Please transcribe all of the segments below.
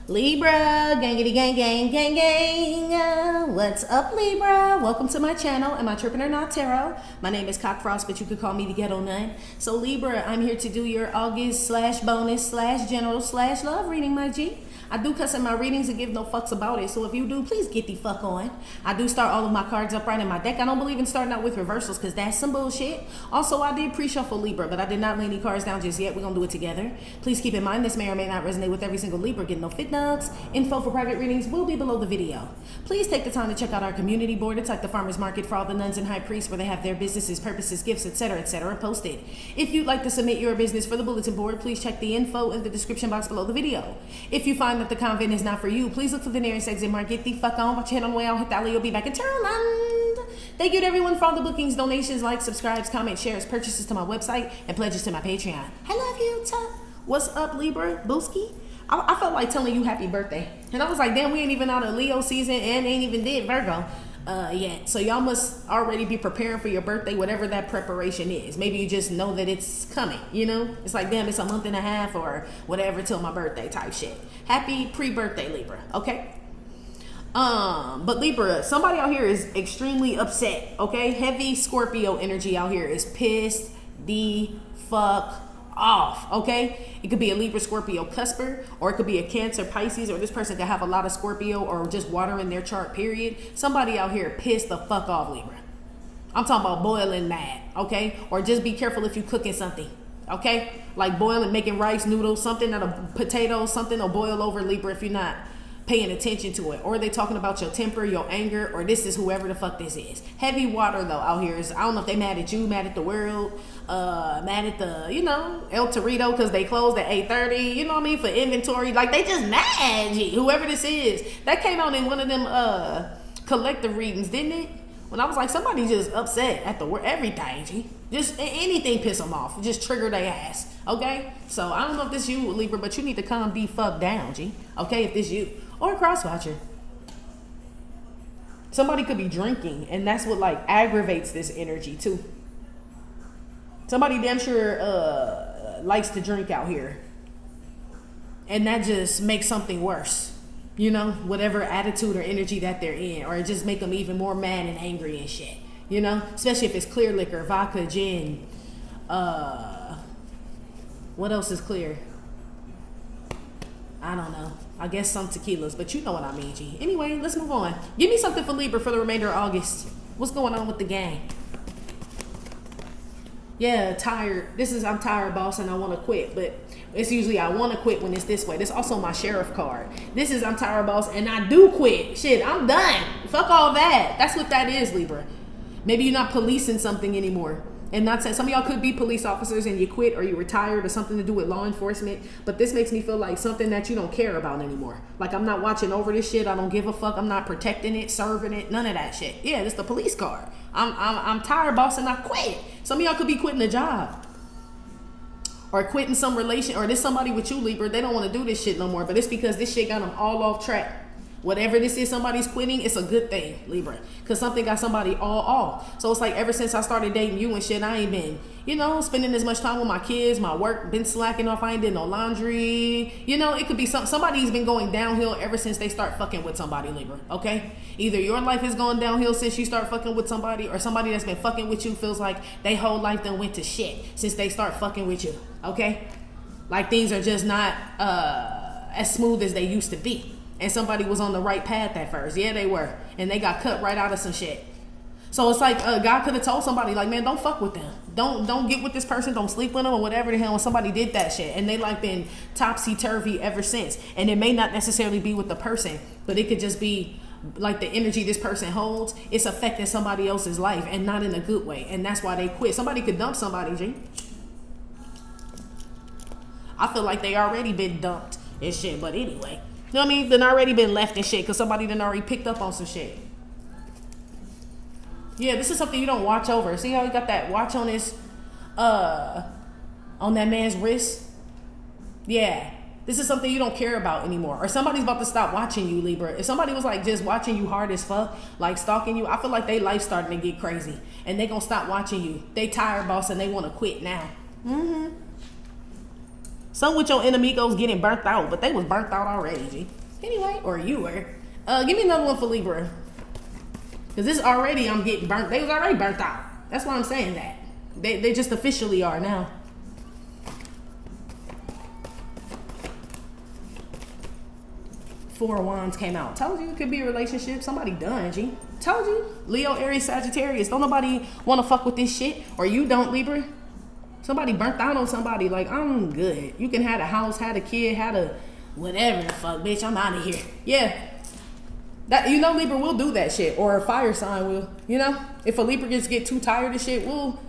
Libra, gangity gang gang gang gang. What's up, Libra? Welcome to my channel. Am I tripping or not, tarot? My name is Cockfrost, but you could call me the Ghetto Nun. So Libra, I'm here to do your August / bonus / general / love reading, my G. I do cuss in my readings and give no fucks about it. So if you do, please get the fuck on. I do start all of my cards upright in my deck. I don't believe in starting out with reversals because that's some bullshit. Also, I did pre-shuffle Libra, but I did not lay any cards down just yet. We're going to do it together. Please keep in mind this may or may not resonate with every single Libra. Get no fit nugs. Info for private readings will be below the video. Please take the time to check out our community board. It's like the farmer's market for all the nuns and high priests where they have their businesses, purposes, gifts, etc. posted. If you'd like to submit your business for the bulletin board, please check the info in the description box below the video. If you find that the Convent is not for you, please look for the nearest exit mark. Get the fuck on. Watch your head on the way out. Hit the alley. You'll be back in Turland. Thank you to everyone for all the bookings, donations, likes, subscribes, comments, shares, purchases to my website, and pledges to my Patreon. I love you, Tuck. What's up, Libra? Booski? I felt like telling you happy birthday. And I was like, damn, we ain't even out of Leo season and ain't even did Virgo yet. So y'all must already be preparing for your birthday, whatever that preparation is. Maybe you just know that it's coming, you know? It's like, damn, it's a month and a half or whatever till my birthday type shit. Happy pre-birthday, Libra, okay? But Libra, somebody out here is extremely upset, okay? Heavy Scorpio energy out here is pissed the fuck off, okay? It could be a Libra Scorpio cusper, or it could be a Cancer Pisces, or this person could have a lot of Scorpio or just water in their chart, period. Somebody out here pissed the fuck off, Libra. I'm talking about boiling mad, okay? Or just be careful if you cooking something, okay? Like boiling, making rice, noodles, something, that a potato, something will boil over, Libra, if you're not paying attention to it. Or are they talking about your temper, your anger, or this is whoever the fuck this is. Heavy water though out here is, I don't know if they mad at you, mad at the world, mad at the, you know, El Torito because they closed at 8:30, you know what I mean, for inventory. Like they just mad, G, whoever this is. That came out in one of them collective readings, didn't it? When I was like, somebody just upset at the world, everything, G. Just anything piss them off, just trigger their ass, okay? So I don't know if this you, Libra, but you need to calm the fuck down, G, okay, if this you. Or a cross watcher. Somebody could be drinking, and that's what like aggravates this energy too. Somebody damn sure likes to drink out here, and that just makes something worse. You know, whatever attitude or energy that they're in, or it just make them even more mad and angry and shit. You know, especially if it's clear liquor, vodka, gin. What else is clear? I don't know. I guess some tequilas, but you know what I mean, G. Anyway, let's move on. Give me something for Libra for the remainder of August. What's going on with the gang? Yeah, tired. I'm tired, boss, and I want to quit. But it's usually I want to quit when it's this way. This is also my sheriff card. This is I'm tired, boss, and I do quit. Shit, I'm done. Fuck all that. That's what that is, Libra. Maybe you're not policing something anymore. And not saying, some of y'all could be police officers and you quit or you retired or something to do with law enforcement, but this makes me feel like something that you don't care about anymore. Like I'm not watching over this shit. I don't give a fuck. I'm not protecting it, serving it, none of that shit. Yeah, it's the police card. I'm tired, boss, and I quit. Some of y'all could be quitting a job or quitting some relation, or there's somebody with you, Libra. They don't want to do this shit no more, but it's because this shit got them all off track. Whatever this is, somebody's quitting, it's a good thing, Libra. Because something got somebody all off. So it's like ever since I started dating you and shit, I ain't been, you know, spending as much time with my kids, my work, been slacking off. I ain't did no laundry. You know, it could be somebody's been going downhill ever since they start fucking with somebody, Libra, okay? Either your life is going downhill since you start fucking with somebody, or somebody that's been fucking with you feels like they whole life done went to shit since they start fucking with you, okay? Like things are just not as smooth as they used to be. And somebody was on the right path at first. Yeah, they were. And they got cut right out of some shit. So it's like God could have told somebody, like, man, don't fuck with them. Don't get with this person. Don't sleep with them or whatever the hell when somebody did that shit. And they like been topsy-turvy ever since. And it may not necessarily be with the person, but it could just be like the energy this person holds. It's affecting somebody else's life and not in a good way. And that's why they quit. Somebody could dump somebody, G. I feel like they already been dumped and shit, but anyway. You know what I mean? Then already been left and shit because somebody done already picked up on some shit. Yeah, this is something you don't watch over. See how he got that watch on his, on that man's wrist? Yeah. This is something you don't care about anymore. Or somebody's about to stop watching you, Libra. If somebody was like just watching you hard as fuck, like stalking you, I feel like they life starting to get crazy. And they gonna stop watching you. They tired, boss, and they want to quit now. Some with your enemigos getting burnt out, but they was burnt out already, G. Anyway, or you were. Give me another one for Libra. Because this already, I'm getting burnt. They was already burnt out. That's why I'm saying that. They just officially are now. Four of Wands came out. Told you it could be a relationship. Somebody done, G. Told you. Leo, Aries, Sagittarius. Don't nobody want to fuck with this shit. Or you don't, Libra. Somebody burnt out on somebody. Like, I'm good. You can have a house, had a kid, had a whatever the fuck, bitch. I'm out of here. Yeah. That, you know, Libra will do that shit. Or a fire sign will. You know? If a Libra get too tired of shit, we'll,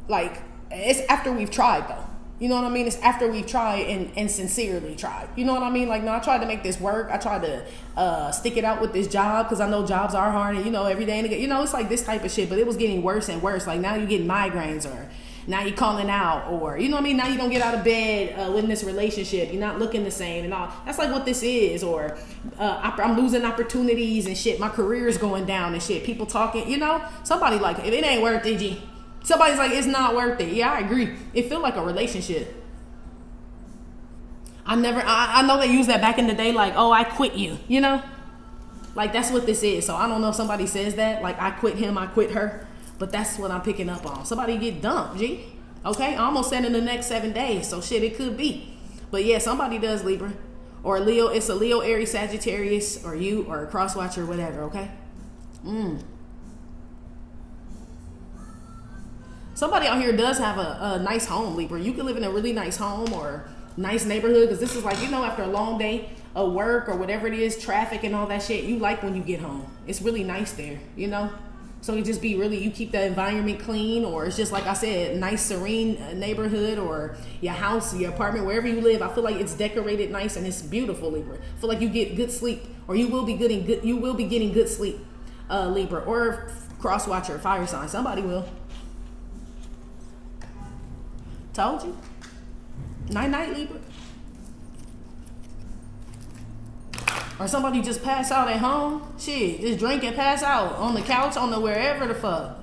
like, it's after we've tried, though. You know what I mean? It's after we've tried and sincerely tried. You know what I mean? Like, no, I tried to make this work. I tried to stick it out with this job because I know jobs are hard. And, you know, every day, and again, you know, it's like this type of shit. But it was getting worse and worse. Like, now you're getting migraines, or now you're calling out, or, you know what I mean? Now you don't get out of bed in this relationship. You're not looking the same and all. That's like what this is. Or I'm losing opportunities and shit. My career is going down and shit. People talking, you know? Somebody like, if it ain't worth it, G. Somebody's like, it's not worth it. Yeah, I agree. It feel like a relationship. I know they used that back in the day, like, oh, I quit you, you know? Like, that's what this is. So I don't know if somebody says that, like, I quit him, I quit her. But that's what I'm picking up on. Somebody get dumped, G. Okay? I almost said in the next 7 days. So shit, it could be. But yeah, somebody does, Libra. Or Leo, it's a Leo, Aries, Sagittarius, or you, or a cross watcher, whatever, okay? Somebody out here does have a nice home, Libra. You can live in a really nice home or nice neighborhood, because this is like, you know, after a long day of work or whatever it is, traffic and all that shit, you like when you get home. It's really nice there, you know? So it just be really, you keep the environment clean, or it's just like I said, nice, serene neighborhood, or your house, your apartment, wherever you live. I feel like it's decorated nice and it's beautiful, Libra. I feel like you get good sleep, or you will be getting good sleep, Libra, or cross watcher, fire sign. Somebody will. Told you. Night, Libra. Or somebody just pass out at home. Shit, just drink and pass out on the couch, on the wherever the fuck.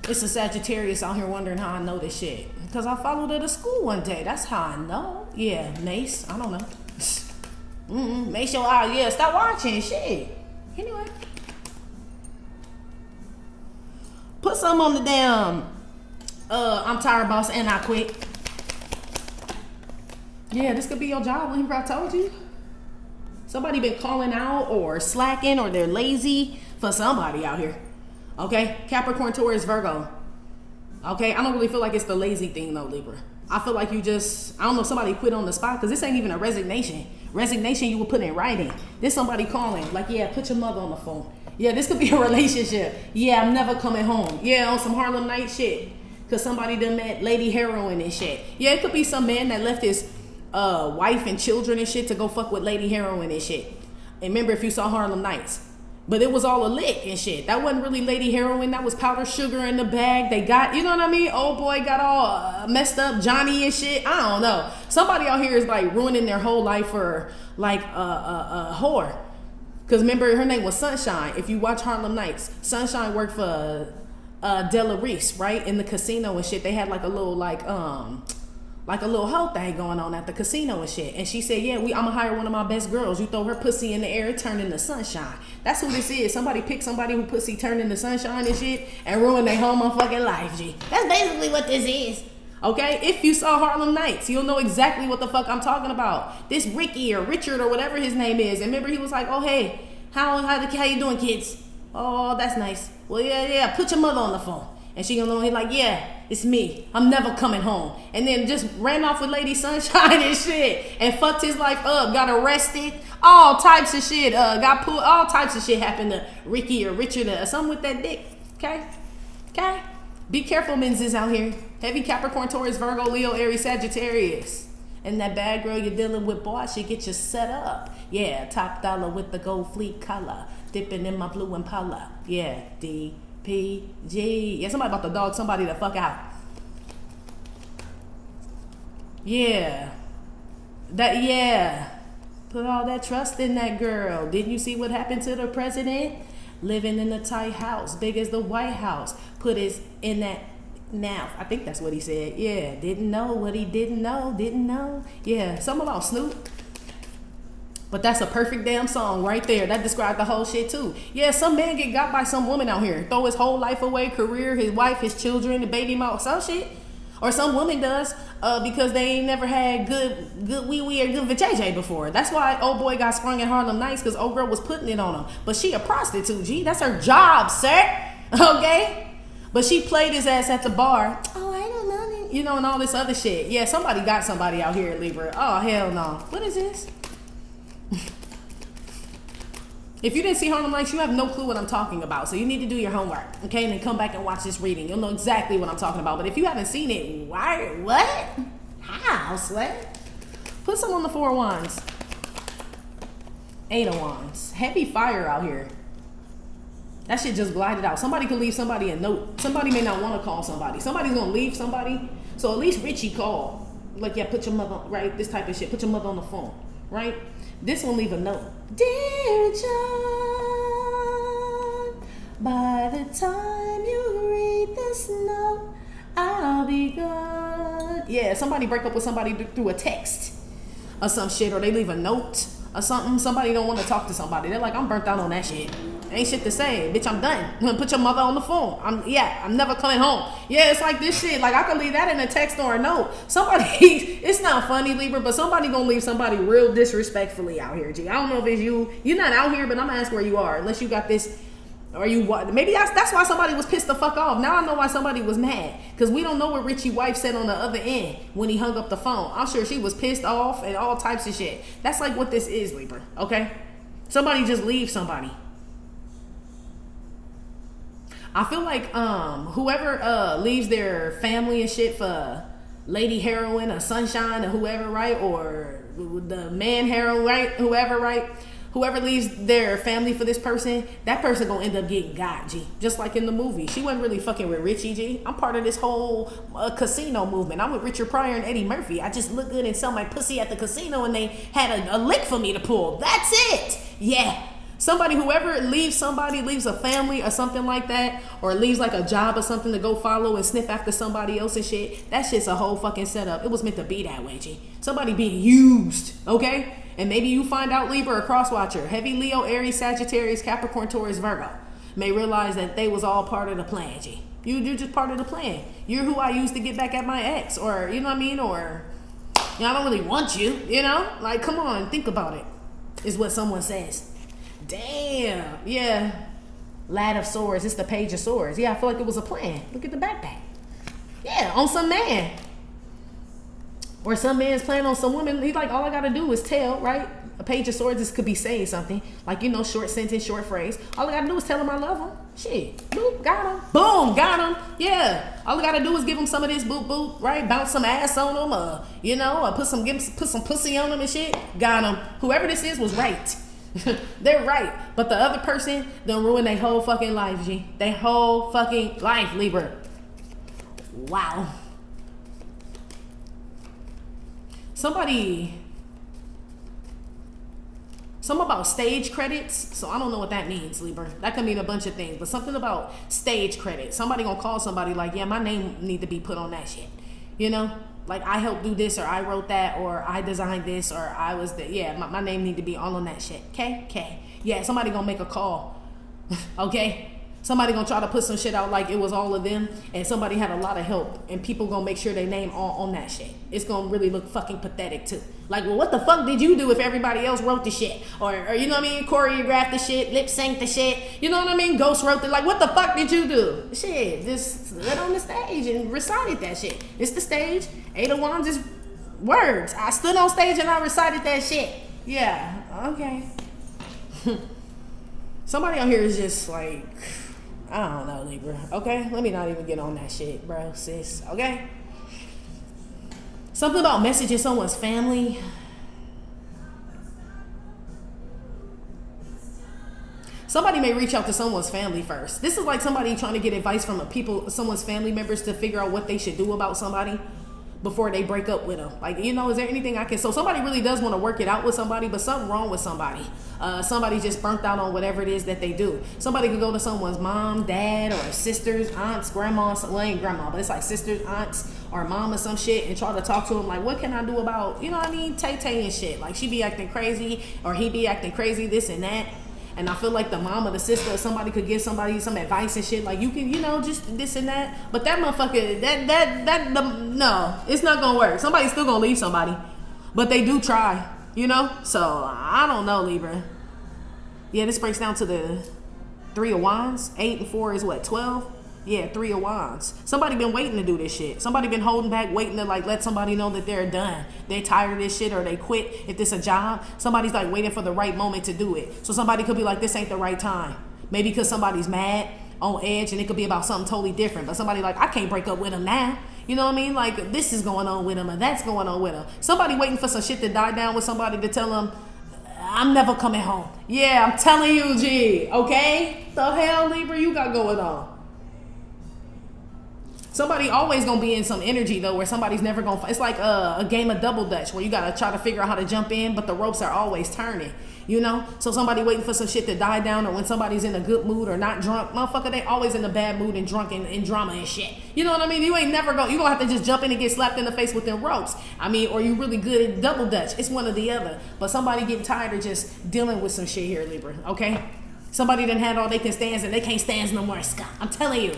It's a Sagittarius out here wondering how I know this shit. Because I followed her to school one day. That's how I know. Yeah, Mace. I don't know. Mace your eyes. Yeah, stop watching. Shit. Anyway. Put some on the damn I'm tired, boss, and I quit. Yeah, this could be your job, Libra. I told you. Somebody been calling out or slacking, or they're lazy for somebody out here. Okay? Capricorn, Taurus, Virgo. Okay? I don't really feel like it's the lazy thing, though, Libra. I feel like you just, I don't know, somebody quit on the spot, because this ain't even a resignation. Resignation you would put in writing. This somebody calling, like, yeah, put your mother on the phone. Yeah, this could be a relationship. Yeah, I'm never coming home. Yeah, on some Harlem Nights shit. Because somebody done met Lady Heroin and shit. Yeah, it could be some man that left his wife and children and shit to go fuck with Lady Heroin and shit. And remember, if you saw Harlem Nights. But it was all a lick and shit. That wasn't really Lady Heroin. That was powder sugar in the bag. They got, you know what I mean? Old boy got all messed up, Johnny and shit. I don't know. Somebody out here is like ruining their whole life for like a whore. Because remember, her name was Sunshine. If you watch Harlem Nights, Sunshine worked for Della Reese, right? In the casino and shit. They had like a little like a little hoe thing going on at the casino and shit. And she said, yeah, I'm gonna hire one of my best girls. You throw her pussy in the air, it turned into sunshine. That's who this is. Somebody picked somebody who pussy turned into sunshine and shit and ruined their whole motherfucking life, G. That's basically what this is. Okay? If you saw Harlem Nights, you'll know exactly what the fuck I'm talking about. This Ricky or Richard or whatever his name is. And remember, he was like, oh, hey, how you doing, kids? Oh, that's nice. Well, yeah, put your mother on the phone. And she gonna know, he like, yeah, it's me. I'm never coming home. And then just ran off with Lady Sunshine and shit. And fucked his life up. Got arrested. All types of shit. Got pulled. All types of shit happened to Ricky or Richard or something with that dick. Okay? Okay? Be careful, men's out here. Heavy Capricorn, Taurus, Virgo, Leo, Aries, Sagittarius. And that bad girl you're dealing with, boy, she get you set up. Yeah, top dollar with the gold fleet collar. Dipping in my blue Impala. Yeah, DPG. Yeah, somebody about to dog somebody the fuck out. Yeah. Yeah. Put all that trust in that girl. Didn't you see what happened to the president? living in a tight house, big as the White House, put his in that mouth. I think that's what he said. Yeah, didn't know what he didn't know. Yeah, something about Snoop. But that's a perfect damn song right there. That described the whole shit too. Yeah, some man get got by some woman out here, throw his whole life away, career, his wife, his children, the baby mouth, some shit. Or some woman does because they ain't never had good wee-wee or good vajayjay before. That's why old boy got sprung at Harlem Nights, because old girl was putting it on him. But she a prostitute, G. That's her job, sir. Okay? But she played his ass at the bar. Oh, I don't know. You know, and all this other shit. Yeah, somebody got somebody out here at Libra. Oh, hell no. What is this? If you didn't see Harlem Nights, you have no clue what I'm talking about. So you need to do your homework, okay? And then come back and watch this reading. You'll know exactly what I'm talking about. But if you haven't seen it, why? What? How, Sweat? Put some on the 4 of Wands. 8 of Wands. Heavy fire out here. That shit just glided out. Somebody could leave somebody a note. Somebody may not want to call somebody. Somebody's going to leave somebody. So at least Richie called. Like, yeah, put your mother on, right? This type of shit. Put your mother on the phone, right? This one leave a note. Dear John, by the time you read this note, I'll be gone. Yeah, somebody break up with somebody through a text or some shit, or they leave a note or something. Somebody don't want to talk to somebody. They're like, I'm burnt out on that shit. Ain't shit to say. Bitch, I'm done. Put your mother on the phone. I'm never coming home. Yeah, it's like this shit. Like, I could leave that in a text or a note. Somebody, it's not funny, Libra, but somebody gonna leave somebody real disrespectfully out here, G. I don't know if it's you. You're not out here, but I'm gonna ask where you are. Unless you got this, or you what? Maybe that's why somebody was pissed the fuck off. Now I know why somebody was mad. Because we don't know what Richie's wife said on the other end when he hung up the phone. I'm sure she was pissed off and all types of shit. That's like what this is, Libra, okay? Somebody just leave somebody. I feel like whoever leaves their family and shit for Lady Heroin or Sunshine or whoever, right? Or the man Heroin, right? Whoever, right? Whoever leaves their family for this person, that person gonna end up getting got, G. Just like in the movie. She wasn't really fucking with Richie, G. I'm part of this whole casino movement. I'm with Richard Pryor and Eddie Murphy. I just look good and sell my pussy at the casino and they had a lick for me to pull. That's it. Yeah. Somebody, whoever leaves somebody, leaves a family or something like that, or leaves like a job or something to go follow and sniff after somebody else and shit, that shit's a whole fucking setup. It was meant to be that way, G. Somebody being used, okay? And maybe you find out Libra or cross-watcher, heavy Leo, Aries, Sagittarius, Capricorn, Taurus, Virgo, may realize that they was all part of the plan, G. You're just part of the plan. You're who I used to get back at my ex, or, you know what I mean? Or, you know, I don't really want you, you know? Like, come on, think about it, is what someone says. Damn, yeah. Lad of Swords, it's the Page of Swords. Yeah, I feel like it was a plan. Look at the backpack. Yeah, on some man. Or some man's playing on some woman. He's like, all I gotta do is tell, right? A Page of Swords could be saying something. Like, you know, short sentence, short phrase. All I gotta do is tell him I love him. Shit. Boop, got him. Boom, got him. Yeah. All I gotta do is give him some of this boop, boop, right? Bounce some ass on him, you know, or put some pussy on him and shit. Got him. Whoever this is was right. They're right. But the other person done ruin their whole fucking life, G. Their whole fucking life, Libra. Wow. Something about stage credits. So I don't know what that means, Libra. That could mean a bunch of things, but something about stage credits. Somebody gonna call somebody like, yeah, my name need to be put on that shit. You know? Like, I helped do this, or I wrote that, or I designed this, or I was the, yeah, my name need to be all on that shit. Okay? Yeah, somebody gonna make a call. Okay? Somebody gonna try to put some shit out like it was all of them, and somebody had a lot of help, and people gonna make sure they name all on that shit. It's gonna really look fucking pathetic too. Like, well, what the fuck did you do if everybody else wrote the shit? Or you know what I mean? Choreographed the shit, lip synced the shit. You know what I mean? Ghost wrote it. Like, what the fuck did you do? Shit, just stood on the stage and recited that shit. It's the stage. 8 of Wands is words. I stood on stage and I recited that shit. Yeah, okay. Somebody on here is just like, I don't know, Libra. Okay? Let me not even get on that shit, bro, sis. Okay? Something about messaging someone's family. Somebody may reach out to someone's family first. This is like somebody trying to get advice from someone's family members to figure out what they should do about somebody. before they break up with them. Like, you know, is there anything I can, so somebody really does want to work it out with somebody, but something wrong with somebody. Somebody just burnt out on whatever it is that they do. Somebody could go to someone's mom, dad, or sisters, aunts, grandma, well, ain't grandma, but it's like sisters, aunts, or mom or some shit, and try to talk to them like, what can I do about, you know what I mean, Tay-Tay and shit. Like, she be acting crazy, or he be acting crazy, this and that. And I feel like the mom or the sister or somebody could give somebody some advice and shit. Like, you can, you know, just this and that. But that motherfucker, no, it's not gonna work. Somebody's still gonna leave somebody. But they do try, you know? So, I don't know, Libra. Yeah, this breaks down to the 3 of Wands. 8 and 4 is what, 12? Yeah, 3 of Wands. Somebody been waiting to do this shit. Somebody been holding back, waiting to like let somebody know that they're done. They tired of this shit, or they quit. If this a job, somebody's like waiting for the right moment to do it. So somebody could be like, this ain't the right time. Maybe because somebody's mad, on edge, and it could be about something totally different. But somebody like, I can't break up with him now. You know what I mean? Like, this is going on with him, and that's going on with him. Somebody waiting for some shit to die down with somebody to tell them, I'm never coming home. Yeah, I'm telling you, G. Okay? The hell, Libra, you got going on? Somebody always gonna be in some energy though, where somebody's never gonna. It's like a game of double dutch, where you gotta try to figure out how to jump in, but the ropes are always turning. You know, so somebody waiting for some shit to die down, or when somebody's in a good mood or not drunk, motherfucker, they always in a bad mood and drunk and drama and shit. You know what I mean? You ain't never you gonna have to just jump in and get slapped in the face with them ropes. I mean, or you really good at double dutch. It's one or the other. But somebody getting tired of just dealing with some shit here, Libra. Okay, somebody done had all they can stand and they can't stand no more. Scott, I'm telling you.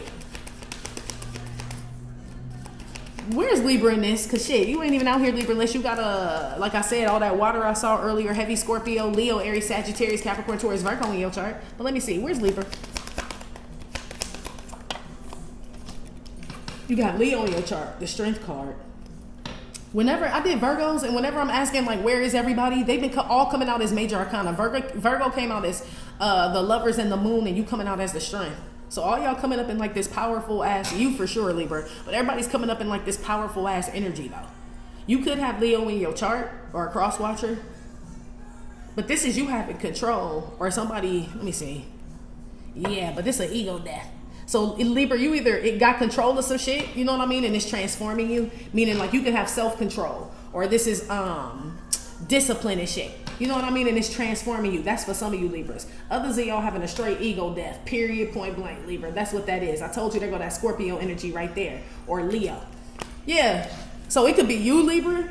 Where's Libra in this? Cause shit, you ain't even out here, Libra, unless you got like I said, all that water I saw earlier, heavy Scorpio, Leo, Aries, Sagittarius, Capricorn, Taurus, Virgo in your chart. But let me see, where's Libra? You got Leo in your chart, the Strength card. Whenever I did Virgos, and whenever I'm asking like, where is everybody? They've been all coming out as major arcana. Virgo came out as the Lovers and the Moon, and you coming out as the Strength. So all y'all coming up in like this powerful ass, you for sure, Libra, but everybody's coming up in like this powerful ass energy though. You could have Leo in your chart or a cross watcher, but this is you having control, or somebody, let me see. Yeah, but this is an ego death. So Libra, you either it got control of some shit, you know what I mean, and it's transforming you, meaning like you can have self-control, or this is discipline and shit. You know what I mean? And it's transforming you. That's for some of you Libras. Others of y'all having a straight ego death. Period, point blank, Libra. That's what that is. I told you there go that Scorpio energy right there. Or Leo. Yeah. So it could be you, Libra.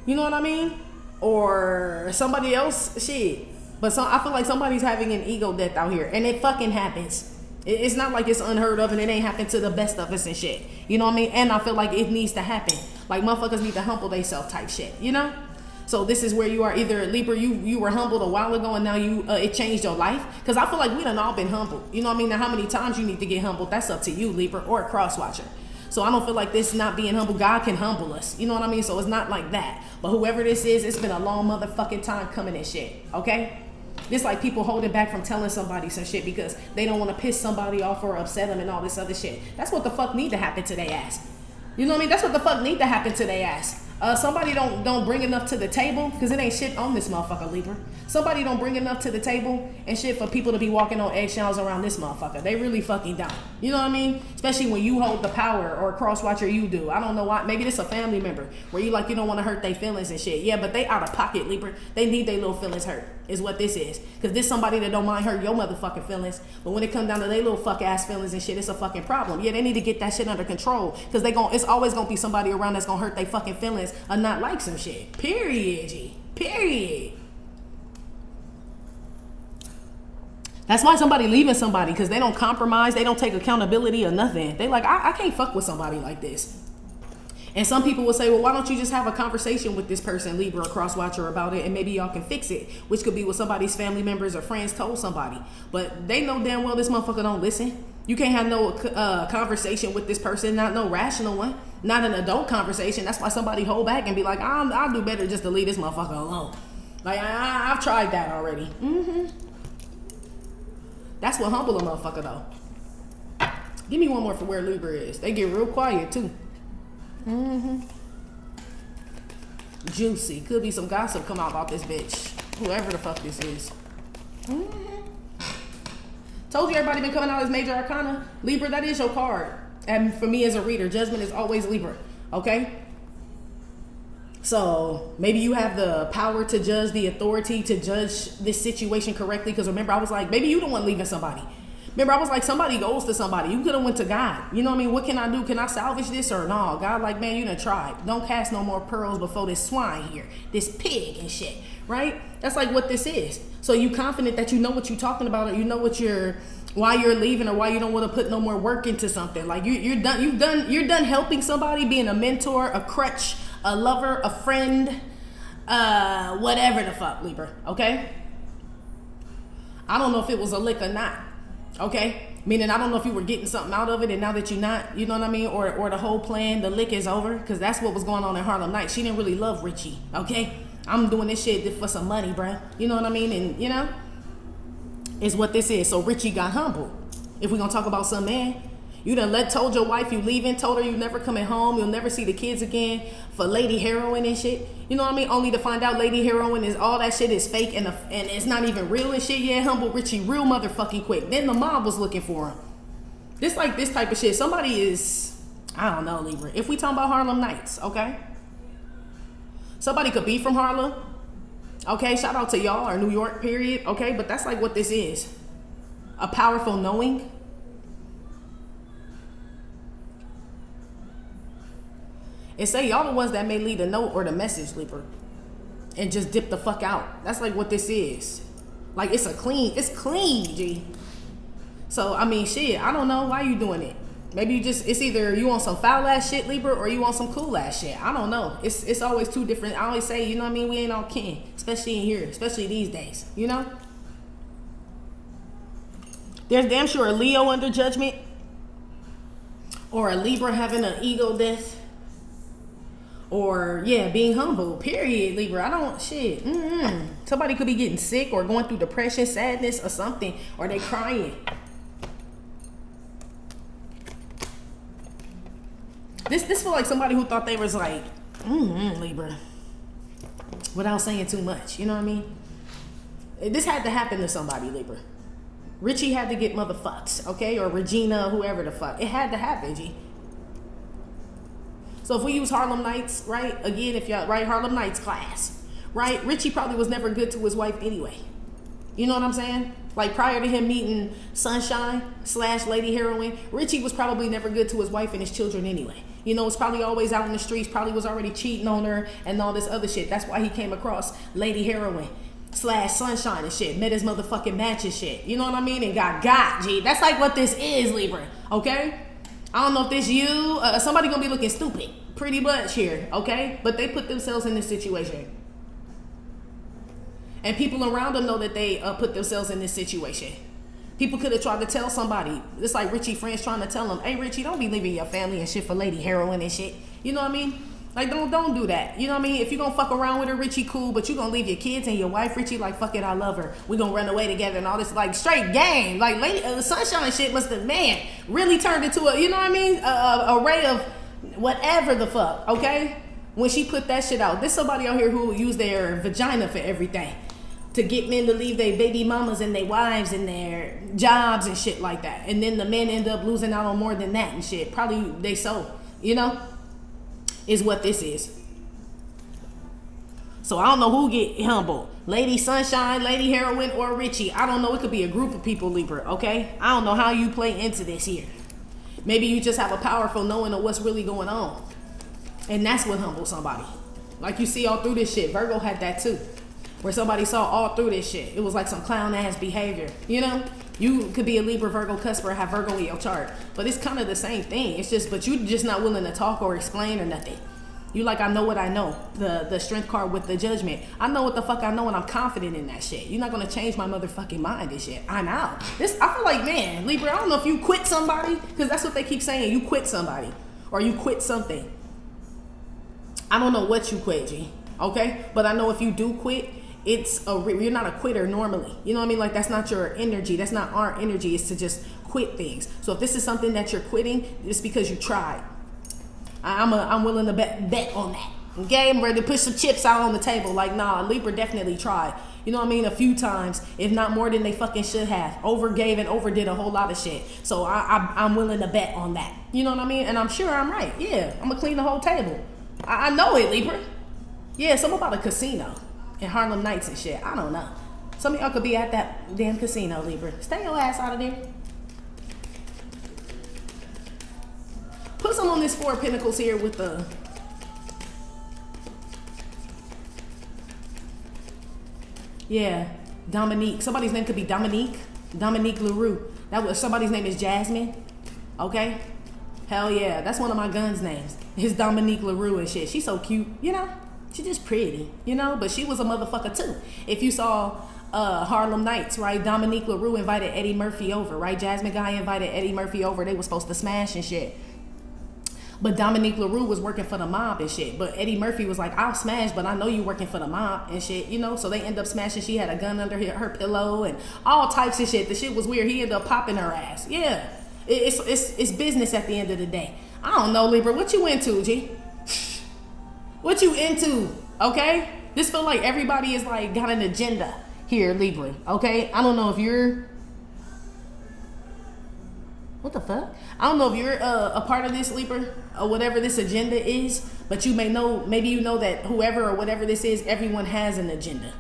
You know what I mean? Or somebody else. Shit. But I feel like somebody's having an ego death out here. And it fucking happens. It's not like it's unheard of and it ain't happened to the best of us and shit. You know what I mean? And I feel like it needs to happen. Like motherfuckers need to humble themselves type shit. You know? So this is where you are either Libra, you were humbled a while ago and now it changed your life. Because I feel like we done all been humbled. You know what I mean? Now how many times you need to get humbled, that's up to you, Libra, or a cross watcher. So I don't feel like this not being humble. God can humble us. You know what I mean? So it's not like that. But whoever this is, it's been a long motherfucking time coming and shit. Okay? It's like people holding back from telling somebody some shit because they don't want to piss somebody off or upset them and all this other shit. That's what the fuck need to happen to their ass. You know what I mean? That's what the fuck need to happen to their ass. Somebody don't bring enough to the table, because it ain't shit on this motherfucker, Libra. Somebody don't bring enough to the table and shit for people to be walking on eggshells around this motherfucker. They really fucking don't. You know what I mean? Especially when you hold the power, or a cross watcher you do. I don't know why. Maybe this a family member where you like, you don't want to hurt their feelings and shit. Yeah, but they out of pocket, Libra. They need their little feelings hurt, is what this is. Because this somebody that don't mind hurt your motherfucking feelings. But when it comes down to their little fuck ass feelings and shit, it's a fucking problem. Yeah, they need to get that shit under control. Because it's always going to be somebody around that's going to hurt their fucking feelings or not like some shit. Period, G. Period. That's why somebody leaving somebody, because they don't compromise, they don't take accountability or nothing. They like, I can't fuck with somebody like this. And some people will say, well, why don't you just have a conversation with this person, Libra or cross watcher, about it, and maybe y'all can fix it, which could be what somebody's family members or friends told somebody. But they know damn well this motherfucker don't listen. You can't have no conversation with this person, not no rational one, not an adult conversation. That's why somebody hold back and be like, I'll do better just to leave this motherfucker alone. Like, I've tried that already. That's what humble a motherfucker though. Give me one more for where Libra is. They get real quiet too. Juicy. Could be some gossip come out about this bitch. Whoever the fuck this is. Told you everybody been coming out as major arcana. Libra, that is your card. And for me as a reader, judgment is always Libra. Okay? So maybe you have the power to judge, the authority to judge this situation correctly. Because remember, I was like, maybe you the one leaving somebody. Remember, I was like, somebody goes to somebody. You could have went to God. You know what I mean? What can I do? Can I salvage this or no? God like, man, you done tried. Don't cast no more pearls before this swine here, this pig and shit, right? That's like what this is. So you confident that you know what you're talking about, or you know what why you're leaving, or why you don't want to put no more work into something. Like you're done helping somebody, being a mentor, a crutch, a lover, a friend, whatever the fuck, Libra. Okay. I don't know if it was a lick or not. Okay, meaning I don't know if you were getting something out of it, and now that you're not, you know what I mean, or the whole plan, the lick is over, because that's what was going on in Harlem Nights. She didn't really love Richie. Okay, I'm doing this shit for some money, bruh. You know what I mean? And you know, is what this is. So Richie got humbled. If we're gonna talk about some man, you done told your wife you leaving, told her you never coming home, you'll never see the kids again for Lady Heroin and shit. You know what I mean? Only to find out Lady Heroin is all that shit is fake and it's not even real and shit. Yeah, humble Richie real motherfucking quick. Then the mob was looking for him. This type of shit. Somebody is, I don't know, Libra. If we talking about Harlem Nights, okay? Somebody could be from Harlem. Okay, shout out to y'all, or New York, period. Okay, but that's like what this is. A powerful knowing. And say y'all the ones that may leave the note or the message, Libra, and just dip the fuck out. That's like what this is. Like it's clean, G. So I mean, shit, I don't know why you doing it. Maybe it's either you want some foul ass shit, Libra, or you want some cool ass shit. I don't know. It's always two different. I always say, you know what I mean? We ain't all kin, especially in here, especially these days. You know. There's damn sure a Leo under judgment, or a Libra having an ego death. Or, yeah, being humble, period, Libra. I don't, shit. Somebody could be getting sick or going through depression, sadness, or something. Or they crying. This feel like somebody who thought they was like, Libra. Without saying too much, you know what I mean? This had to happen to somebody, Libra. Richie had to get motherfucked, okay? Or Regina, whoever the fuck. It had to happen, G. So if we use Harlem Nights, right? Again, if y'all, right, Harlem Nights class, right? Richie probably was never good to his wife anyway. You know what I'm saying? Like prior to him meeting Sunshine / Lady Heroin, Richie was probably never good to his wife and his children anyway. You know, it's probably always out in the streets, probably was already cheating on her and all this other shit. That's why he came across Lady Heroin / Sunshine and shit, met his motherfucking match and shit. You know what I mean? And got, G. That's like what this is, Libra, okay? I don't know if this you, somebody gonna be looking stupid pretty much here, okay? But they put themselves in this situation. And people around them know that they put themselves in this situation. People could have tried to tell somebody. It's like Richie friends trying to tell him, hey, Richie, don't be leaving your family and shit for Lady Heroin and shit. You know what I mean? Like, don't do that. You know what I mean? If you gonna fuck around with her, Richie, cool. But you gonna leave your kids and your wife, Richie, like, fuck it, I love her. We gonna run away together and all this, like, straight game. Like, Lady Sunshine shit must have, man, really turned into a, you know what I mean? A ray of whatever the fuck, okay? When she put that shit out. There's somebody out here who will use their vagina for everything. To get men to leave their baby mamas and their wives and their jobs and shit like that. And then the men end up losing out on more than that and shit. Probably they so, you know? Is what this is. So I don't know who get humbled. Lady Sunshine, Lady Heroin, or Richie. I don't know. It could be a group of people, Libra, okay? I don't know how you play into this here. Maybe you just have a powerful knowing of what's really going on. And that's what humbles somebody. Like you see all through this shit. Virgo had that too. Where somebody saw all through this shit. It was like some clown ass behavior. You know? You could be a Libra, Virgo, cusper, have Virgo in your chart. But it's kind of the same thing. It's just, but you just not willing to talk or explain or nothing. You like, I know what I know. The strength card with the judgment. I know what the fuck I know and I'm confident in that shit. You're not going to change my motherfucking mind and shit. I'm out. I feel like, man, Libra, I don't know if you quit somebody. Because that's what they keep saying. You quit somebody. Or you quit something. I don't know what you quit, G. Okay? But I know if you do quit, you're not a quitter normally. You know what I mean? Like that's not your energy. That's not our energy. It's to just quit things. So if this is something that you're quitting, it's because you tried. I'm willing to bet on that. Okay, I'm ready to push some chips out on the table. Like nah, Libra definitely tried. You know what I mean? A few times, if not more than they fucking should have. Overgave and overdid a whole lot of shit. So I'm willing to bet on that. You know what I mean? And I'm sure I'm right. Yeah, I'm gonna clean the whole table. I know it, Libra. Yeah, something about a casino and Harlem Nights and shit. I don't know. Some of y'all could be at that damn casino, Libra. Stay your ass out of there. Put some on this Four of Pentacles here with the... Yeah, Dominique. Somebody's name could be Dominique. Dominique LaRue. That was somebody's name is Jasmine. Okay? Hell yeah. That's one of my gun's names. It's Dominique LaRue and shit. She's so cute, you know? She's just pretty, you know? But she was a motherfucker too. If you saw Harlem Nights, right? Dominique LaRue invited Eddie Murphy over, right? Jasmine Guy invited Eddie Murphy over. They were supposed to smash and shit. But Dominique LaRue was working for the mob and shit. But Eddie Murphy was like, I'll smash, but I know you working for the mob and shit, you know? So they end up smashing. She had a gun under her pillow and all types of shit. The shit was weird. He ended up popping her ass. Yeah. It's business at the end of the day. I don't know, Libra. What you into, G? What you into, okay? This feel like everybody is like got an agenda here, Libra, okay? I don't know if you're... What the fuck? I don't know if you're a part of this, Libra, or whatever this agenda is, but you may know, maybe you know that whoever or whatever this is, everyone has an agenda.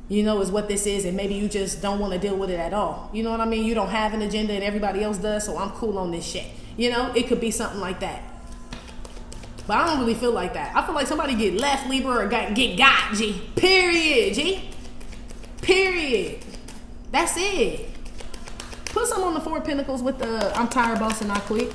You know, is what this is, and maybe you just don't want to deal with it at all. You know what I mean? You don't have an agenda and everybody else does, so I'm cool on this shit. You know, it could be something like that. But I don't really feel like that. I feel like somebody get left, Libra, or get got, G. Period, G. Period. That's it. Put some on the Four of Pentacles with the I'm tired, boss, and I quit.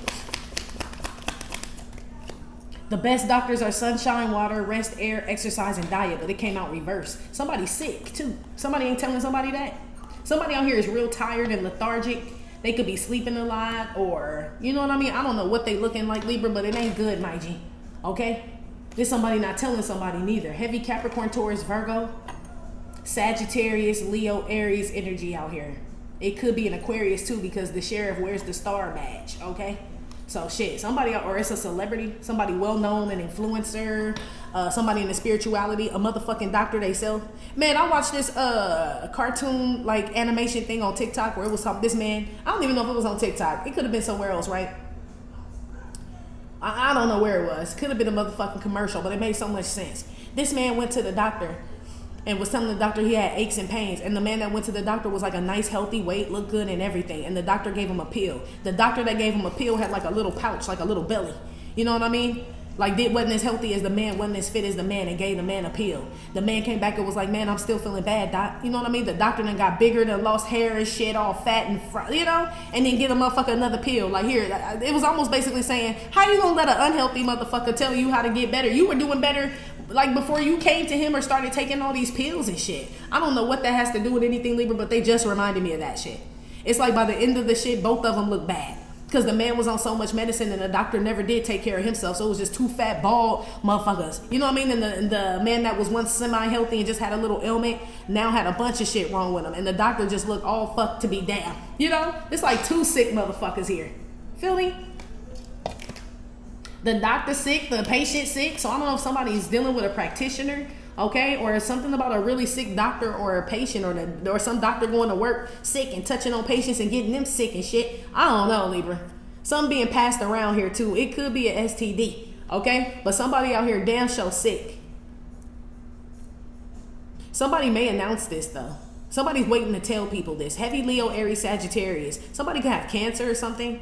The best doctors are sunshine, water, rest, air, exercise, and diet. But it came out reverse. Somebody's sick, too. Somebody ain't telling somebody that. Somebody out here is real tired and lethargic. They could be sleeping a lot or, you know what I mean? I don't know what they looking like, Libra, but it ain't good, my G. Okay? There's somebody not telling somebody neither. Heavy Capricorn, Taurus, Virgo, Sagittarius, Leo, Aries energy out here. It could be an Aquarius, too, because the sheriff wears the star badge, okay? So shit, somebody, or it's a celebrity, somebody well-known, an influencer, somebody in the spirituality, a motherfucking doctor they sell. Man, I watched this cartoon, like, animation thing on TikTok where it was this man, I don't even know if it was on TikTok. It could have been somewhere else, right? I don't know where it was. Could have been a motherfucking commercial, but it made so much sense. This man went to the doctor and was telling the doctor he had aches and pains. And the man that went to the doctor was like a nice, healthy weight, looked good and everything. And the doctor gave him a pill. The doctor that gave him a pill had like a little pouch, like a little belly. You know what I mean? Like, it wasn't as healthy as the man, wasn't as fit as the man, and gave the man a pill. The man came back and was like, man, I'm still feeling bad, doc. You know what I mean? The doctor then got bigger, then lost hair and shit, all fat and, you know? And then get a motherfucker another pill. Like, here, it was almost basically saying, how you gonna let an unhealthy motherfucker tell you how to get better? You were doing better, like, before you came to him or started taking all these pills and shit. I don't know what that has to do with anything, Libra, but they just reminded me of that shit. It's like by the end of the shit, both of them look bad. Because the man was on so much medicine and the doctor never did take care of himself. So it was just two fat, bald motherfuckers. You know what I mean? And the man that was once semi-healthy and just had a little ailment now had a bunch of shit wrong with him. And the doctor just looked all fucked to be damn. You know? It's like two sick motherfuckers here. Feel me? The doctor sick, the patient sick. So I don't know if somebody's dealing with a practitioner, okay, or something about a really sick doctor or a patient, or some doctor going to work sick and touching on patients and getting them sick and shit. I don't know, Libra. Something being passed around here too. It could be an STD, okay, but somebody out here damn sure sick. Somebody may announce this though. Somebody's waiting to tell people this. Heavy Leo, Aries, Sagittarius. Somebody could have cancer or something.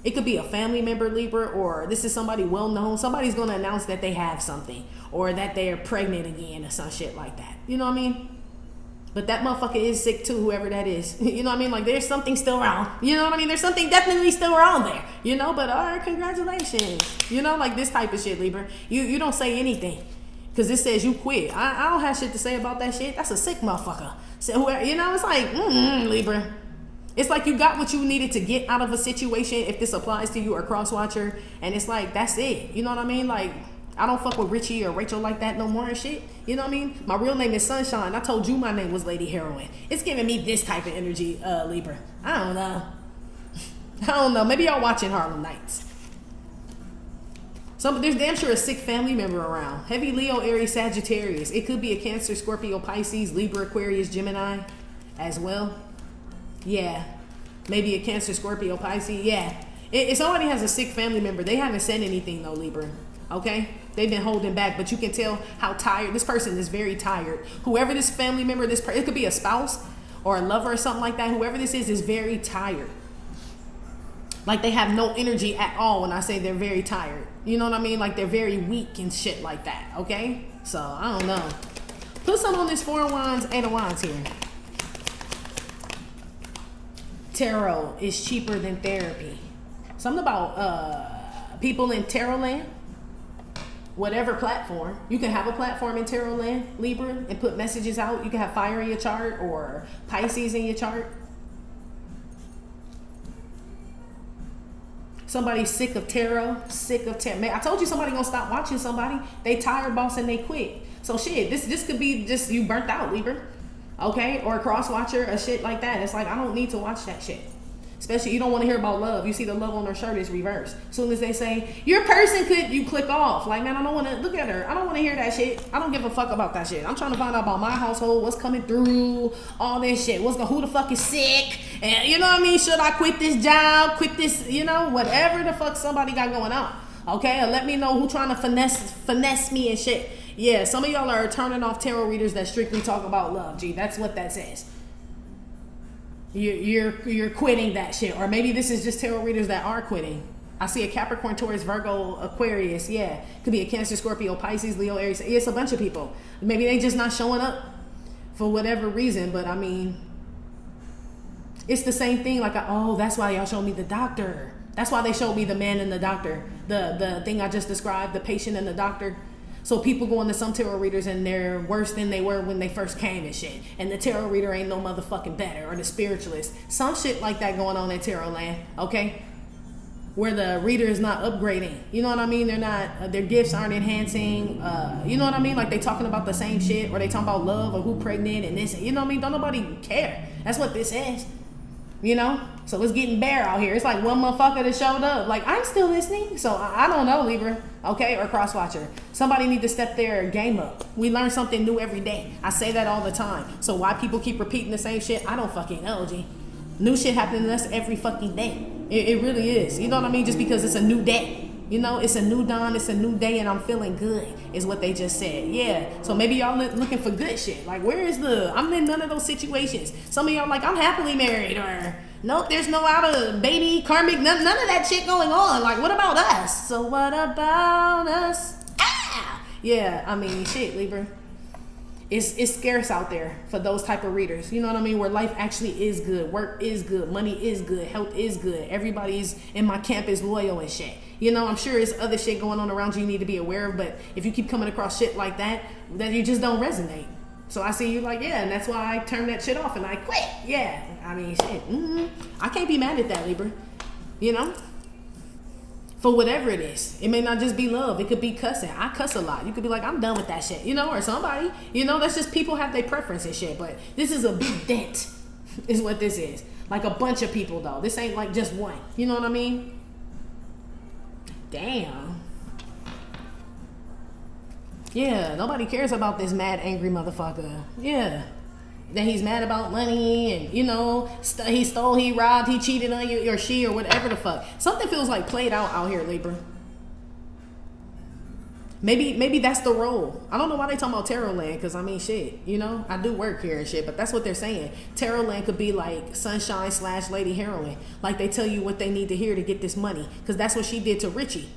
It could be a family member, Libra, or this is somebody well-known. Somebody's going to announce that they have something, or that they're pregnant again, or some shit like that. You know what I mean? But that motherfucker is sick too, whoever that is. You know what I mean? Like, there's something still wrong. You know what I mean? There's something definitely still wrong there. You know, but all right, congratulations. You know, like this type of shit, Libra. You don't say anything, because it says you quit. I don't have shit to say about that shit. That's a sick motherfucker. So, you know, it's like, Libra. It's like you got what you needed to get out of a situation, if this applies to you or cross-watcher, and it's like, that's it. You know what I mean? Like, I don't fuck with Richie or Rachel like that no more and shit. You know what I mean? My real name is Sunshine. I told you my name was Lady Heroine. It's giving me this type of energy, Libra. I don't know. I don't know. Maybe y'all watching Harlem Nights. There's damn sure a sick family member around. Heavy Leo, Aries, Sagittarius. It could be a Cancer, Scorpio, Pisces, Libra, Aquarius, Gemini as well. Yeah, maybe a Cancer, Scorpio, Pisces. Yeah, if somebody has a sick family member, they haven't said anything though, Libra. Okay, they've been holding back, but you can tell how tired this person is. Very tired. Whoever this family member, it could be a spouse or a lover or something like that. Whoever this is very tired. Like they have no energy at all. When I say they're very tired, you know what I mean? Like they're very weak and shit like that. Okay, so I don't know. Put some on this 4 of Wands, 8 of Wands here. Tarot is cheaper than therapy. Something about people in tarot land. Whatever platform. You can have a platform in tarot land, Libra, and put messages out. You can have fire in your chart or Pisces in your chart. Somebody's sick of tarot, Man, I told you somebody gonna stop watching somebody. They tired, boss, and they quit. So shit, this could be just you burnt out, Libra. Okay? Or a cross watcher, a shit like that. It's like, I don't need to watch that shit. Especially, you don't want to hear about love. You see the love on her shirt is reversed. As soon as they say, your person could, you click off. Like, man, I don't want to, look at her. I don't want to hear that shit. I don't give a fuck about that shit. I'm trying to find out about my household, what's coming through, all this shit. Who the fuck is sick? And you know what I mean? Should I quit this job, quit this, you know, whatever the fuck somebody got going on. Okay? Or let me know who trying to finesse me and shit. Yeah, some of y'all are turning off tarot readers that strictly talk about love. Gee, that's what that says. You're quitting that shit. Or maybe this is just tarot readers that are quitting. I see a Capricorn, Taurus, Virgo, Aquarius. Yeah, could be a Cancer, Scorpio, Pisces, Leo, Aries. It's a bunch of people. Maybe they just not showing up for whatever reason. But I mean, it's the same thing. Like, oh, that's why y'all showed me the doctor. That's why they showed me the man and the doctor. The thing I just described, the patient and the doctor. So people go into some tarot readers and they're worse than they were when they first came and shit. And the tarot reader ain't no motherfucking better. Or the spiritualist. Some shit like that going on in tarot land. Okay? Where the reader is not upgrading. You know what I mean? They're not, their gifts aren't enhancing. You know what I mean? Like they talking about the same shit. Or they talking about love or who pregnant and this. You know what I mean? Don't nobody care. That's what this is. You know? So it's getting bare out here. It's like one motherfucker that showed up. Like, I'm still listening. So I don't know, Libra. Okay? Or crosswatcher. Somebody need to step their game up. We learn something new every day. I say that all the time. So why people keep repeating the same shit, I don't fucking know, G. New shit happening to us every fucking day. It really is. You know what I mean? Just because it's a new day. You know, it's a new dawn, it's a new day, and I'm feeling good, is what they just said. Yeah. So maybe y'all looking for good shit. Like, where is I'm in none of those situations. Some of y'all like, I'm happily married, or nope, there's no out of baby, karmic, none of that shit going on. Like, what about us? So what about us? Ah! Yeah, I mean, shit, Libra. It's scarce out there for those type of readers. You know what I mean? Where life actually is good. Work is good. Money is good. Health is good. Everybody's in my camp is loyal and shit. You know, I'm sure there's other shit going on around you need to be aware of. But if you keep coming across shit like that, then you just don't resonate. So I see you like, yeah, and that's why I turned that shit off and I quit. Yeah. I mean, shit. I can't be mad at that, Libra. You know? For whatever it is. It may not just be love. It could be cussing. I cuss a lot. You could be like, I'm done with that shit. You know, or somebody. You know, that's just people have their preference and shit. But this is a big dent, is what this is. Like a bunch of people, though. This ain't like just one. You know what I mean? Damn. Yeah, nobody cares about this mad, angry motherfucker. Yeah. That he's mad about money and, you know, he stole, he robbed, he cheated on you or she or whatever the fuck. Something feels like played out here, Libra. Maybe that's the role. I don't know why they talking about tarot land, because I mean, shit, you know, I do work here and shit, but that's what they're saying. Tarot land could be like Sunshine / Lady Heroine. Like they tell you what they need to hear to get this money, because that's what she did to Richie.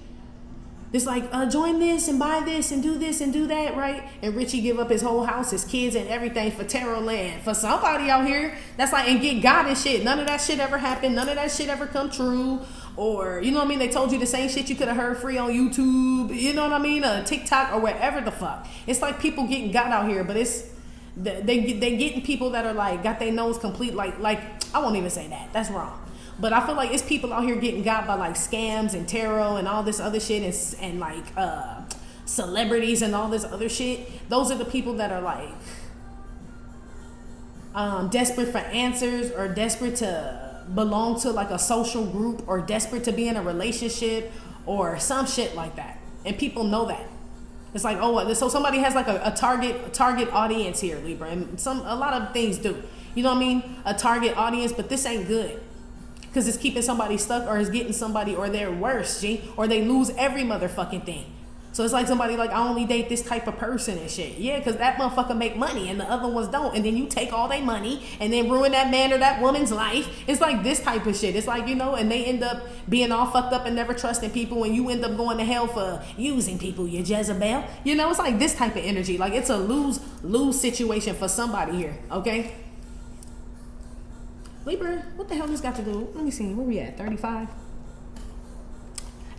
It's like, join this and buy this and do this and do that, right? And Richie give up his whole house, his kids and everything for tarot land. For somebody out here, that's like, and get God and shit. None of that shit ever happened. None of that shit ever come true. Or, you know what I mean? They told you the same shit you could have heard free on YouTube. You know what I mean? TikTok or wherever the fuck. It's like people getting God out here, but it's, they getting people that are like, got their nose complete, like, I won't even say that. That's wrong. But I feel like it's people out here getting got by like scams and tarot and all this other shit and like celebrities and all this other shit. Those are the people that are like desperate for answers or desperate to belong to like a social group or desperate to be in a relationship or some shit like that. And people know that. It's like, oh, so somebody has like a target audience here, Libra. And a lot of things do. You know what I mean? A target audience, but this ain't good. Because it's keeping somebody stuck or it's getting somebody, or they're worse, G. Or they lose every motherfucking thing. So it's like somebody like, I only date this type of person and shit. Yeah, because that motherfucker make money and the other ones don't. And then you take all their money and then ruin that man or that woman's life. It's like this type of shit. It's like, you know, and they end up being all fucked up and never trusting people, and you end up going to hell for using people, you Jezebel. You know, it's like this type of energy. Like it's a lose situation for somebody here, okay? Libra, what the hell this got to do? Let me see, where we at, 35?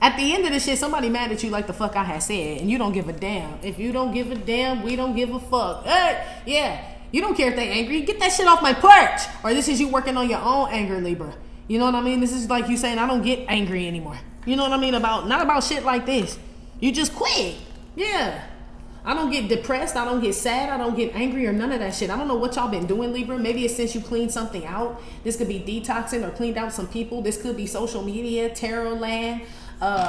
At the end of the shit, somebody mad at you like the fuck I had said, and you don't give a damn. If you don't give a damn, we don't give a fuck. Hey, yeah, you don't care if they angry. Get that shit off my porch. Or this is you working on your own anger, Libra. You know what I mean? This is like you saying, I don't get angry anymore. You know what I mean? Not about shit like this. You just quit. Yeah. I don't get depressed. I don't get sad. I don't get angry or none of that shit. I don't know what y'all been doing, Libra. Maybe it's since you cleaned something out. This could be detoxing or cleaned out some people. This could be social media, tarot land.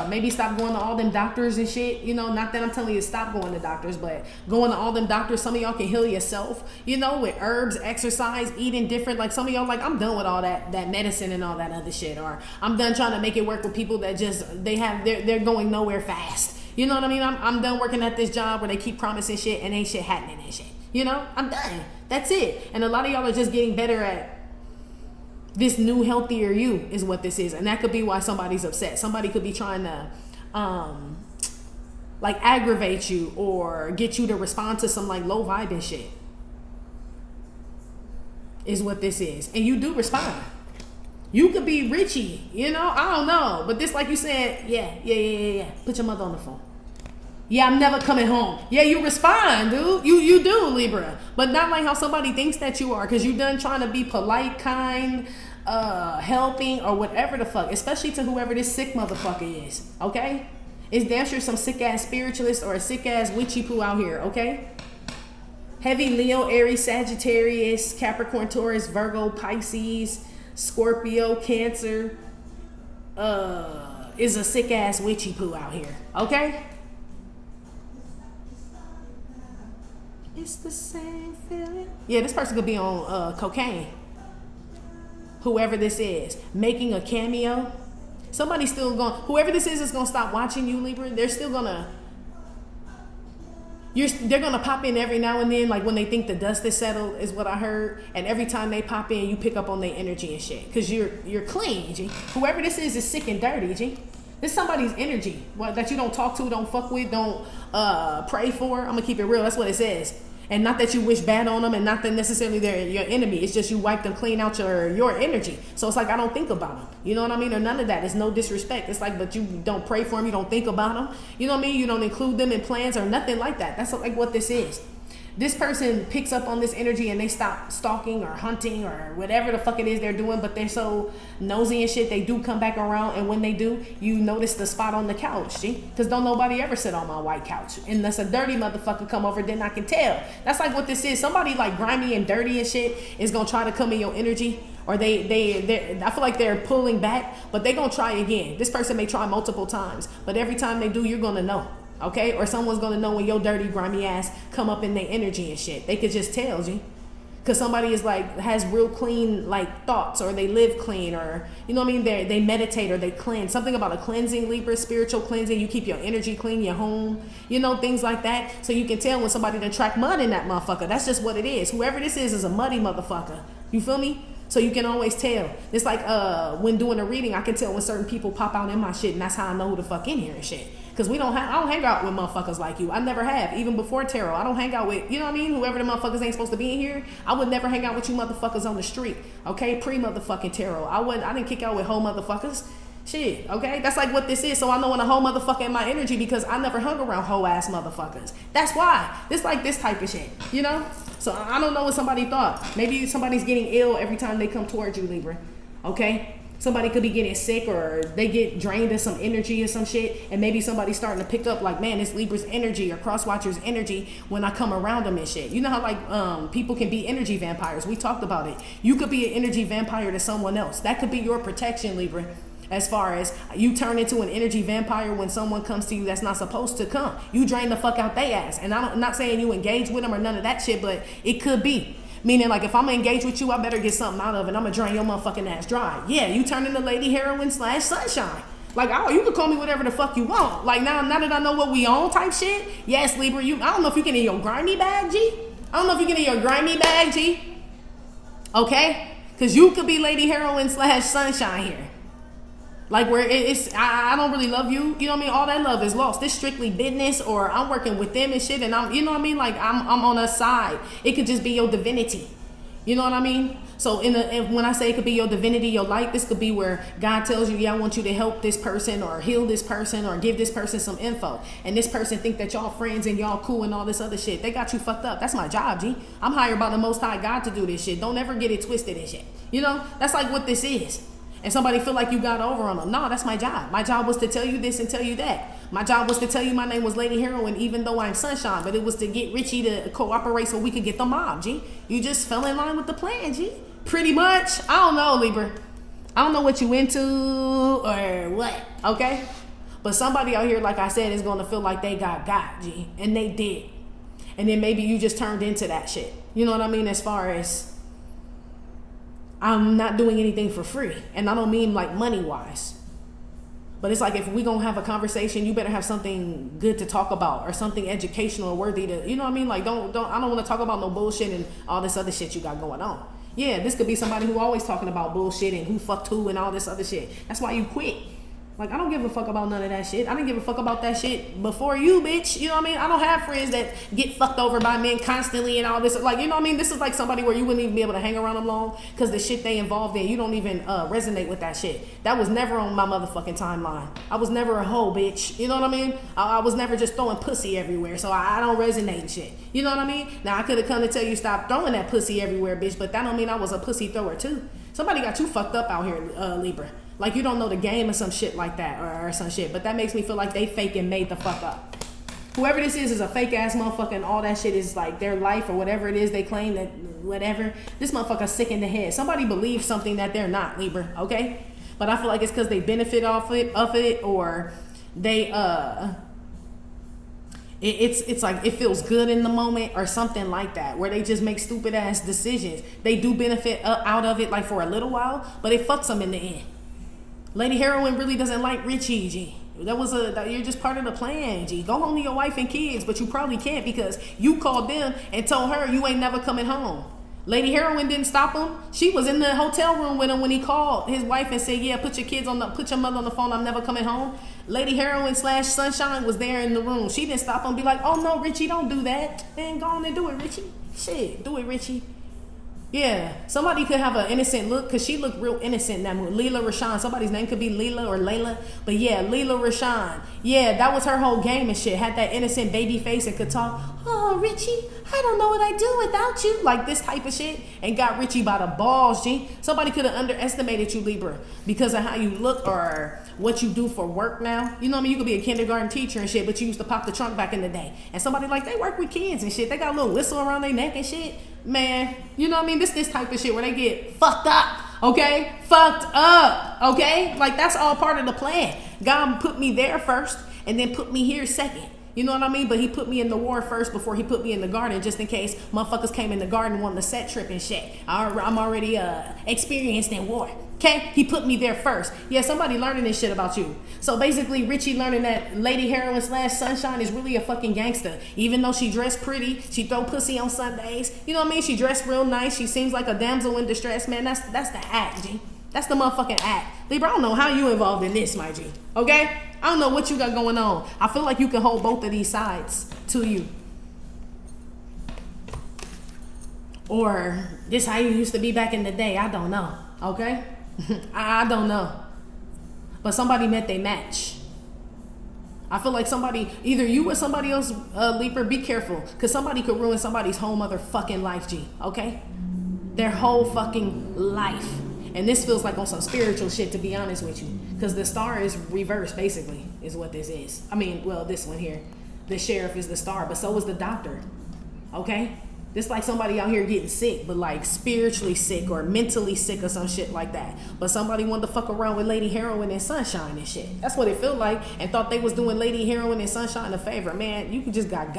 Maybe stop going to all them doctors and shit. You know, not that I'm telling you to stop going to doctors, but going to all them doctors. Some of y'all can heal yourself, you know, with herbs, exercise, eating different. Like some of y'all like, I'm done with all that medicine and all that other shit. Or I'm done trying to make it work with people that just, they're going nowhere fast. You know what I mean? I'm done working at this job where they keep promising shit and ain't shit happening and shit. You know, I'm done. That's it. And a lot of y'all are just getting better at this new healthier you is what this is. And that could be why somebody's upset. Somebody could be trying to like aggravate you or get you to respond to some like low vibing shit is what this is. And you do respond. You could be Richie, you know, I don't know, but this, like you said, yeah, put your mother on the phone. Yeah, I'm never coming home. Yeah, you respond, dude. You do, Libra. But not like how somebody thinks that you are, because you done trying to be polite, kind, helping, or whatever the fuck, especially to whoever this sick motherfucker is, okay? It's damn sure some sick-ass spiritualist or a sick-ass witchy poo out here, okay? Heavy Leo, Aries, Sagittarius, Capricorn, Taurus, Virgo, Pisces, Scorpio, Cancer, is a sick-ass witchy poo out here, okay? It's the same feeling. Yeah, this person could be on cocaine. Whoever this is, making a cameo. Somebody's still going, whoever this is gonna stop watching you, Libra. They're still gonna, they're gonna pop in every now and then, like when they think the dust is settled, is what I heard. And every time they pop in, you pick up on their energy and shit, because you're clean, G. Whoever this is sick and dirty, G. This is somebody's energy that you don't talk to, don't fuck with, don't pray for. I'm gonna keep it real. That's what it says. And not that you wish bad on them, and not that necessarily they're your enemy. It's just you wipe them clean out your energy. So it's like, I don't think about them. You know what I mean? Or none of that. It's no disrespect. It's like, but you don't pray for them. You don't think about them. You know what I mean? You don't include them in plans or nothing like that. That's like what this is. This person picks up on this energy and they stop stalking or hunting or whatever the fuck it is they're doing, but they're so nosy and shit, they do come back around. And when they do, you notice the spot on the couch, see? Because don't nobody ever sit on my white couch. Unless a dirty motherfucker come over, then I can tell. That's like what this is. Somebody like grimy and dirty and shit is going to try to come in your energy. Or they I feel like they're pulling back, but they're going to try again. This person may try multiple times, but every time they do, you're going to know. Okay, or someone's gonna know when your dirty, grimy ass come up in their energy and shit. They could just tell you, cause somebody is like has real clean like thoughts, or they live clean, or you know what I mean. They meditate or they cleanse. Something about a cleansing, Libra, spiritual cleansing. You keep your energy clean, your home, you know, things like that. So you can tell when somebody done track mud in that motherfucker. That's just what it is. Whoever this is a muddy motherfucker. You feel me? So you can always tell. It's like when doing a reading, I can tell when certain people pop out in my shit, and that's how I know who the fuck in here and shit. Because I don't hang out with motherfuckers like you. I never have. Even before tarot, I don't hang out with, you know what I mean? Whoever the motherfuckers ain't supposed to be in here, I would never hang out with you motherfuckers on the street. Okay? Pre-motherfucking tarot. I didn't kick out with whole motherfuckers. Shit, okay? That's like what this is. So I know when a whole motherfucker in my energy, because I never hung around whole ass motherfuckers. That's why. It's like this type of shit, you know? So I don't know what somebody thought. Maybe somebody's getting ill every time they come towards you, Libra. Okay? Somebody could be getting sick, or they get drained of some energy or some shit, and maybe somebody's starting to pick up like, man, it's Libra's energy or Crosswatcher's energy when I come around them and shit. You know how like people can be energy vampires. We talked about it. You could be an energy vampire to someone else. That could be your protection, Libra. As far as you turn into an energy vampire when someone comes to you that's not supposed to come. You drain the fuck out they ass. And I'm not saying you engage with them or none of that shit, but it could be. Meaning, like, if I'm gonna engage with you, I better get something out of it. I'm gonna drain your motherfucking ass dry. Yeah, you turn into Lady Heroine / Sunshine. Like, oh, you can call me whatever the fuck you want. Like, now that I know what we own type shit. Yes, Libra, I don't know if you get in your grimy bag, G. I don't know if you get in your grimy bag, G. Okay? Because you could be Lady Heroin / Sunshine here. Like, where I don't really love you. You know what I mean? All that love is lost. This strictly business, or I'm working with them and shit, and you know what I mean? Like, I'm on a side. It could just be your divinity. You know what I mean? So when I say it could be your divinity, your light, this could be where God tells you, yeah, I want you to help this person or heal this person or give this person some info. And this person think that y'all friends and y'all cool and all this other shit. They got you fucked up. That's my job, G. I'm hired by the Most High God to do this shit. Don't ever get it twisted and shit. You know, that's like what this is. And somebody feel like you got over on them. No, that's my job. My job was to tell you this and tell you that. My job was to tell you my name was Lady Heroin, even though I'm Sunshine. But it was to get Richie to cooperate so we could get the mob, G. You just fell in line with the plan, G. Pretty much. I don't know, Libra. I don't know what you into or what, okay? But somebody out here, like I said, is going to feel like they got, G. And they did. And then maybe you just turned into that shit. You know what I mean? As far as I'm not doing anything for free. And I don't mean like money-wise. But it's like, if we gonna have a conversation, you better have something good to talk about or something educational or worthy to, you know what I mean? Like, I don't want to talk about no bullshit and all this other shit you got going on. Yeah, this could be somebody who always talking about bullshit and who fucked who and all this other shit. That's why you quit. Like, I don't give a fuck about none of that shit. I didn't give a fuck about that shit before you, bitch. You know what I mean? I don't have friends that get fucked over by men constantly and all this. Like, you know what I mean? This is like somebody where you wouldn't even be able to hang around them long because the shit they involved in, you don't even resonate with that shit. That was never on my motherfucking timeline. I was never a hoe, bitch. You know what I mean? I was never just throwing pussy everywhere, so I don't resonate and shit. You know what I mean? Now, I could have come to tell you stop throwing that pussy everywhere, bitch, but that don't mean I was a pussy thrower too. Somebody got you fucked up out here, Libra. Like, you don't know the game or some shit like that, or some shit. But that makes me feel like they fake and made the fuck up. Whoever this is a fake ass motherfucker, and all that shit is like their life or whatever it is they claim that whatever. This motherfucker's sick in the head. Somebody believes something that they're not, Libra, okay? But I feel like it's because they benefit off it, or they it's like it feels good in the moment or something like that, where they just make stupid ass decisions. They do benefit out of it like for a little while, but it fucks them in the end. Lady Heroin really doesn't like Richie, G. You're just part of the plan, G. Go home to your wife and kids, but you probably can't because you called them and told her you ain't never coming home. Lady Heroin didn't stop him. She was in the hotel room with him when he called his wife and said, yeah, put your mother on the phone, I'm never coming home. Lady Heroin / Sunshine was there in the room. She didn't stop him, be like, oh no, Richie, don't do that. Man, go on and do it, Richie. Shit, do it, Richie. Yeah, somebody could have an innocent look because she looked real innocent in that movie. Leela Rashawn. Somebody's name could be Leela or Layla. But yeah, Leela Rashawn. Yeah, that was her whole game and shit. Had that innocent baby face and could talk. Oh, Richie, I don't know what I'd do without you. Like this type of shit. And got Richie by the balls, G. Somebody could have underestimated you, Libra, because of how you look or what you do for work now. You know what I mean? You could be a kindergarten teacher and shit, but you used to pop the trunk back in the day. And somebody like, they work with kids and shit. They got a little whistle around their neck and shit. Man, you know what I mean? This type of shit where they get fucked up, okay? Fucked up, okay? Like, that's all part of the plan. God put me there first and then put me here second. You know what I mean? But he put me in the war first before he put me in the garden, just in case motherfuckers came in the garden wanting to set trip and shit. I'm already experienced in war. Okay? He put me there first. Yeah, somebody learning this shit about you. So basically, Richie learning that Lady Heroin / Sunshine is really a fucking gangster. Even though she dressed pretty, she throw pussy on Sundays. You know what I mean? She dressed real nice. She seems like a damsel in distress, man. That's the act, G. That's the motherfucking act. Libra, I don't know how you involved in this, my G. Okay? I don't know what you got going on. I feel like you can hold both of these sides to you. Or this how you used to be back in the day. I don't know. Okay? I don't know. But somebody met they match. I feel like somebody, either you or somebody else, Libra, be careful. Because somebody could ruin somebody's whole motherfucking life, G. Okay? Their whole fucking life. And this feels like on some spiritual shit, to be honest with you. Because the star is reversed, basically, is what this is. I mean, well, this one here. The sheriff is the star, but so is the doctor. Okay? This like somebody out here getting sick, but like spiritually sick or mentally sick or some shit like that. But somebody wanted to fuck around with Lady Heroin and Sunshine and shit. That's what it felt like, and thought they was doing Lady Heroin and Sunshine a favor. Man, you just got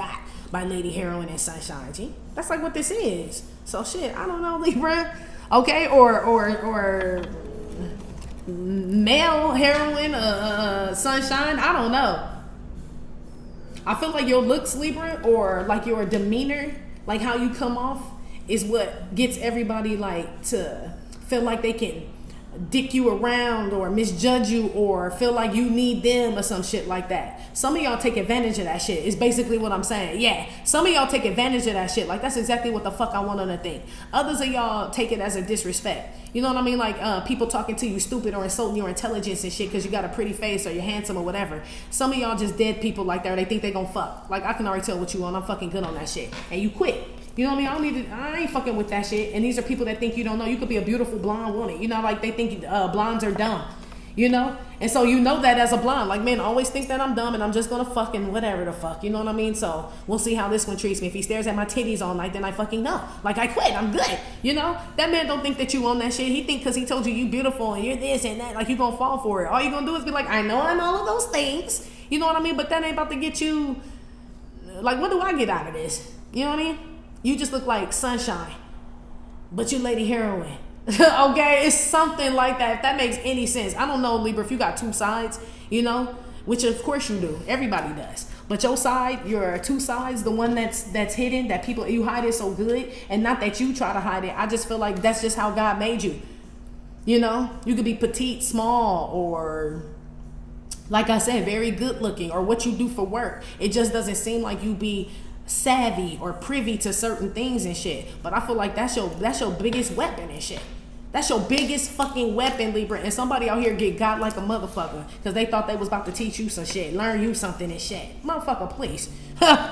by Lady Heroin and Sunshine, G. That's like what this is. So shit, I don't know, Libra. Okay, or male heroine, sunshine. I don't know. I feel like your looks, Libra, or like your demeanor, like how you come off, is what gets everybody like to feel like they can dick you around or misjudge you or feel like you need them or some shit like that. Some of y'all take advantage of that shit is basically what I'm saying. Yeah, some of y'all take advantage of that shit. Like, that's exactly what the fuck I want on the thing. Others of y'all take it as a disrespect. You know what I mean? Like people talking to you stupid or insulting your intelligence and shit because you got a pretty face or you're handsome or whatever. Some of y'all just dead people like that, or they think they gonna fuck. Like, I can already tell what you on. I'm fucking good on that shit. And you quit. You know what I mean? I ain't fucking with that shit. And these are people that think you don't know. You could be a beautiful blonde woman. You know, like they think blondes are dumb. You know? And so you know that as a blonde. Like, men always think that I'm dumb and I'm just gonna fucking whatever the fuck. You know what I mean? So we'll see how this one treats me. If he stares at my titties all night, then I fucking know. Like, I quit. I'm good. You know? That man don't think that you own that shit. He think because he told you beautiful and you're this and that, like you gonna fall for it. All you gonna do is be like, I know I'm all of those things. You know what I mean? But that ain't about to get you. Like, what do I get out of this? You know what I mean? You just look like sunshine, but you lady heroine. Okay, it's something like that. If that makes any sense. I don't know, Libra, if you got two sides, you know, which of course you do. Everybody does. But your side, your two sides, the one that's hidden, that people, you hide it so good, and not that you try to hide it. I just feel like that's just how God made you. You know, you could be petite, small, or like I said, very good looking, or what you do for work. It just doesn't seem like you be savvy or privy to certain things and shit. But I feel like that's your biggest weapon and shit. That's your biggest fucking weapon, Libra. And somebody out here get got like a motherfucker because they thought they was about to teach you some shit, learn you something and shit. Motherfucker, please.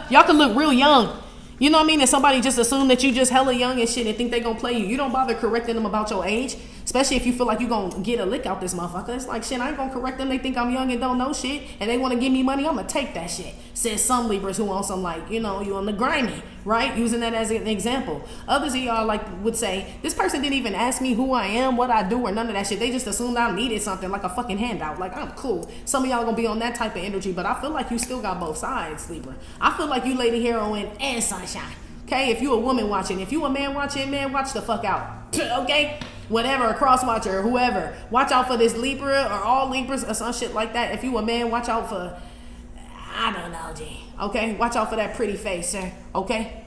Y'all can look real young. You know what I mean? And somebody just assume that you just hella young and shit and think they gonna play you. You don't bother correcting them about your age, especially if you feel like you gonna get a lick out this motherfucker. It's like, shit, I ain't gonna correct them. They think I'm young and don't know shit, and they wanna give me money. I'm gonna take that shit. Says some Libras who on some, like, you know, you on the grimy, right? Using that as an example. Others of y'all like would say, this person didn't even ask me who I am, what I do, or none of that shit. They just assumed I needed something, like a fucking handout. Like, I'm cool. Some of y'all gonna be on that type of energy, but I feel like you still got both sides, Libra. I feel like you lady heroine and sunshine. Okay, if you a woman watching, if you a man watching, man, watch the fuck out. Okay, whatever, a cross watcher or whoever, watch out for this Libra or all Libras or some shit like that. If you a man, watch out for, I don't know, G. Okay, watch out for that pretty face, sir. Okay,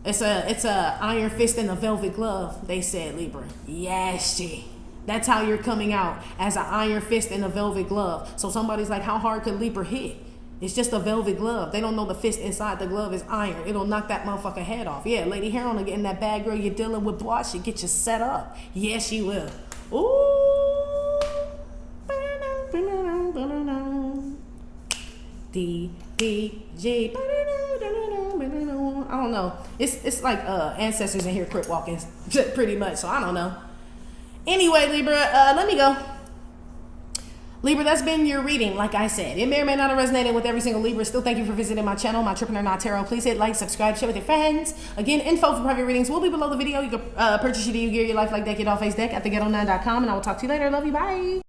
it's a iron fist and a velvet glove. They said, Libra. Yes, G. That's how you're coming out, as an iron fist and a velvet glove. So somebody's like, how hard could Libra hit? It's just a velvet glove. They don't know the fist inside the glove is iron. It'll knock that motherfucker head off. Yeah, lady heroine will get in that bad girl you're dealing with, boy. She get you set up. Yes, she will. Ooh. D-D-G. I don't know. It's like ancestors in here crip walking pretty much. So I don't know. Anyway, Libra, let me go. Libra, that's been your reading. Like I said, it may or may not have resonated with every single Libra. Still, thank you for visiting my channel, My Trippin' or Not Tarot. Please hit like, subscribe, share with your friends. Again, info for private readings will be below the video. You can purchase your gear, your life like deck, get off Phace deck at theghetto9.com, and I will talk to you later. Love you. Bye.